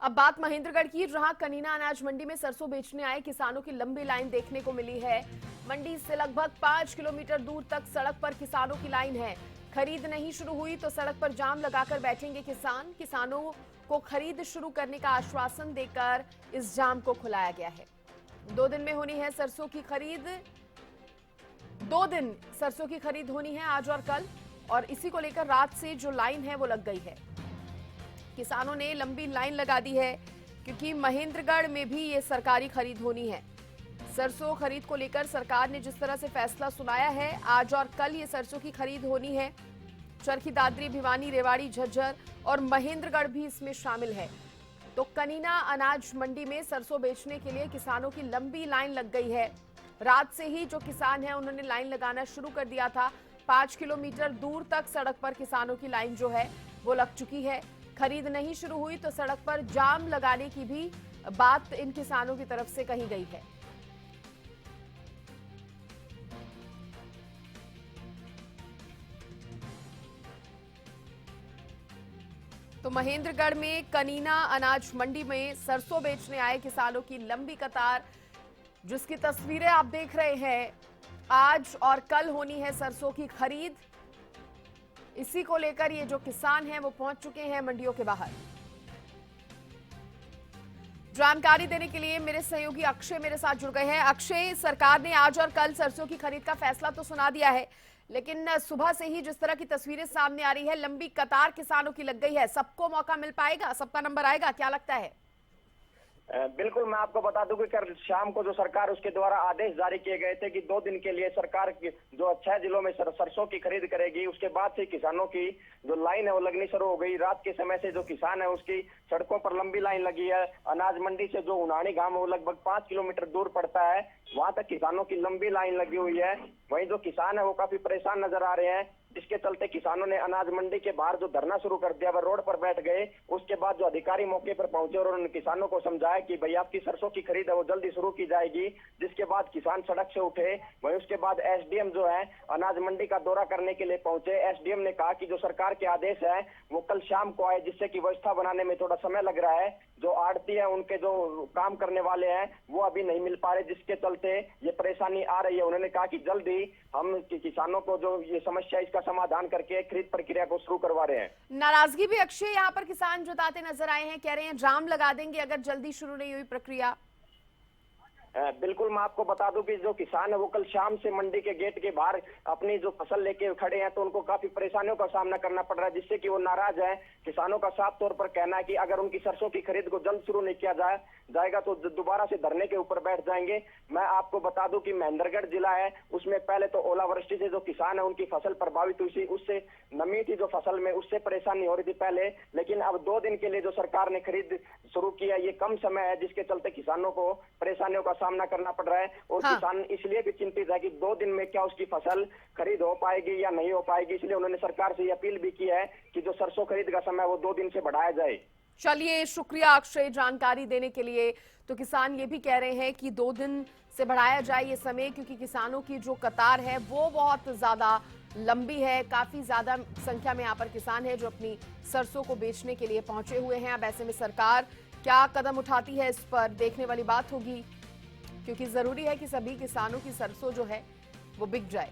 अब बात महेंद्रगढ़ की, जहां कनीना अनाज मंडी में सरसों बेचने आए किसानों की लंबी लाइन देखने को मिली है। मंडी से लगभग 5 किलोमीटर दूर तक सड़क पर किसानों की लाइन है। खरीद नहीं शुरू हुई तो सड़क पर जाम लगाकर बैठेंगे किसान। किसानों को खरीद शुरू करने का आश्वासन देकर इस जाम को खुलाया गया है। 2 दिन में होनी है सरसों की खरीद। 2 दिन सरसों की खरीद होनी है, आज और कल, और इसी को लेकर रात से जो लाइन है वो लग गई है। किसानों ने लंबी लाइन लगा दी है क्योंकि महेंद्रगढ़ में भी ये सरकारी खरीद होनी है। सरसों खरीद को लेकर सरकार ने जिस तरह से फैसला सुनाया है, आज और कल ये सरसों की खरीद होनी है। चरखी दादरी, भिवानी, रेवाड़ी, झज्जर और महेंद्रगढ़ भी इसमें शामिल है। तो कनीना अनाज मंडी में सरसों बेचने के लिए किसानों की लंबी लाइन लग गई है। रात से ही जो किसान है उन्होंने लाइन लगाना शुरू कर दिया था। 5 किलोमीटर दूर तक सड़क पर किसानों की लाइन जो है वो लग चुकी है। खरीद नहीं शुरू हुई तो सड़क पर जाम लगाने की भी बात इन किसानों की तरफ से कही गई है। तो महेंद्रगढ़ में कनीना अनाज मंडी में सरसों बेचने आए किसानों की लंबी कतार, जिसकी तस्वीरें आप देख रहे हैं। आज और कल होनी है सरसों की खरीद। इसी को लेकर ये जो किसान हैं वो पहुंच चुके हैं मंडियों के बाहर। जानकारी देने के लिए मेरे सहयोगी अक्षय मेरे साथ जुड़ गए हैं। अक्षय, सरकार ने आज और कल सरसों की खरीद का फैसला तो सुना दिया है, लेकिन सुबह से ही जिस तरह की तस्वीरें सामने आ रही है, लंबी कतार किसानों की लग गई है। सबको मौका मिल पाएगा? सबका नंबर आएगा, क्या लगता है? बिल्कुल, मैं आपको बता दूं कि कल शाम को जो सरकार उसके द्वारा आदेश जारी किए गए थे कि 2 दिन के लिए सरकार जो 6 जिलों में सरसों की खरीद करेगी। उसके बाद से किसानों की जो लाइन है वो लगनी शुरू हो गई। रात के समय से जो किसान है उसकी सड़कों पर लंबी लाइन लगी है। अनाज मंडी से जो उनानी गांव है वो लगभग 5 किलोमीटर दूर पड़ता है, वहां तक किसानों की लंबी लाइन लगी हुई है। वहीं जो किसान है वो काफी परेशान नजर आ रहे हैं, जिसके चलते किसानों ने अनाज मंडी के बाहर जो धरना शुरू कर दिया, वह रोड पर बैठ गए। उसके बाद जो अधिकारी मौके पर पहुंचे और उन्होंने किसानों को समझाया कि भाई आपकी सरसों की खरीद है वो जल्दी शुरू की जाएगी, जिसके बाद किसान सड़क से उठे। वहीं उसके बाद एसडीएम जो है अनाज मंडी का दौरा करने के लिए पहुंचे। एसडीएम ने कहा कि जो सरकार के आदेश है वो कल शाम को आए, जिससे कि व्यवस्था बनाने में थोड़ा समय लग रहा है। जो आड़ती है उनके जो काम करने वाले हैं वो अभी नहीं मिल पा रहे, जिसके चलते ये परेशानी आ रही है। उन्होंने कहा कि जल्दी हम किसानों को जो ये समस्या इसका समाधान करके खरीद प्रक्रिया को शुरू करवा रहे हैं। नाराजगी भी अक्षय यहाँ पर किसान जताते नजर आए हैं, कह रहे हैं जाम लगा देंगे अगर जल्दी शुरू नहीं हुई प्रक्रिया। बिल्कुल, मैं आपको बता दूं कि जो किसान है वो कल शाम से मंडी के गेट के बाहर अपनी जो फसल लेके खड़े हैं, तो उनको काफी परेशानियों का सामना करना पड़ रहा है, जिससे कि वो नाराज है। किसानों का साफ तौर पर कहना है कि अगर उनकी सरसों की खरीद को जल्द शुरू नहीं किया जाएगा तो दोबारा से धरने के ऊपर बैठ जाएंगे। मैं आपको बता दूं कि महेंद्रगढ़ जिला है, उसमें पहले तो ओलावृष्टि से जो किसान है उनकी फसल प्रभावित हुई थी, उससे नमी थी जो फसल में, उससे परेशानी हो रही थी पहले। लेकिन अब 2 दिन के लिए जो सरकार ने खरीद शुरू की है, ये कम समय है, जिसके चलते किसानों को परेशानियों का सामना करना पड़ रहा है। और हाँ। किसान इसलिए भी चिंतित है कि 2 दिन में क्या उसकी फसल खरीद हो पाएगी या नहीं हो पाएगी। इसलिए उन्होंने सरकार से ये अपील भी की है कि जो सरसों खरीद का समय वो 2 दिन से बढ़ाया जाए। चलिए, शुक्रिया अक्षय जानकारी देने के लिए। तो किसान ये भी कह रहे हैं कि 2 दिन से बढ़ाया जाए ये समय, क्योंकि किसानों की जो कतार है वो बहुत ज्यादा लंबी है। काफी ज्यादा संख्या में यहाँ पर किसान है जो अपनी सरसों को बेचने के लिए पहुंचे हुए हैं। अब ऐसे में सरकार क्या कदम उठाती है इस पर देखने वाली बात होगी, क्योंकि जरूरी है कि सभी किसानों की सरसों जो है वो बिक जाए।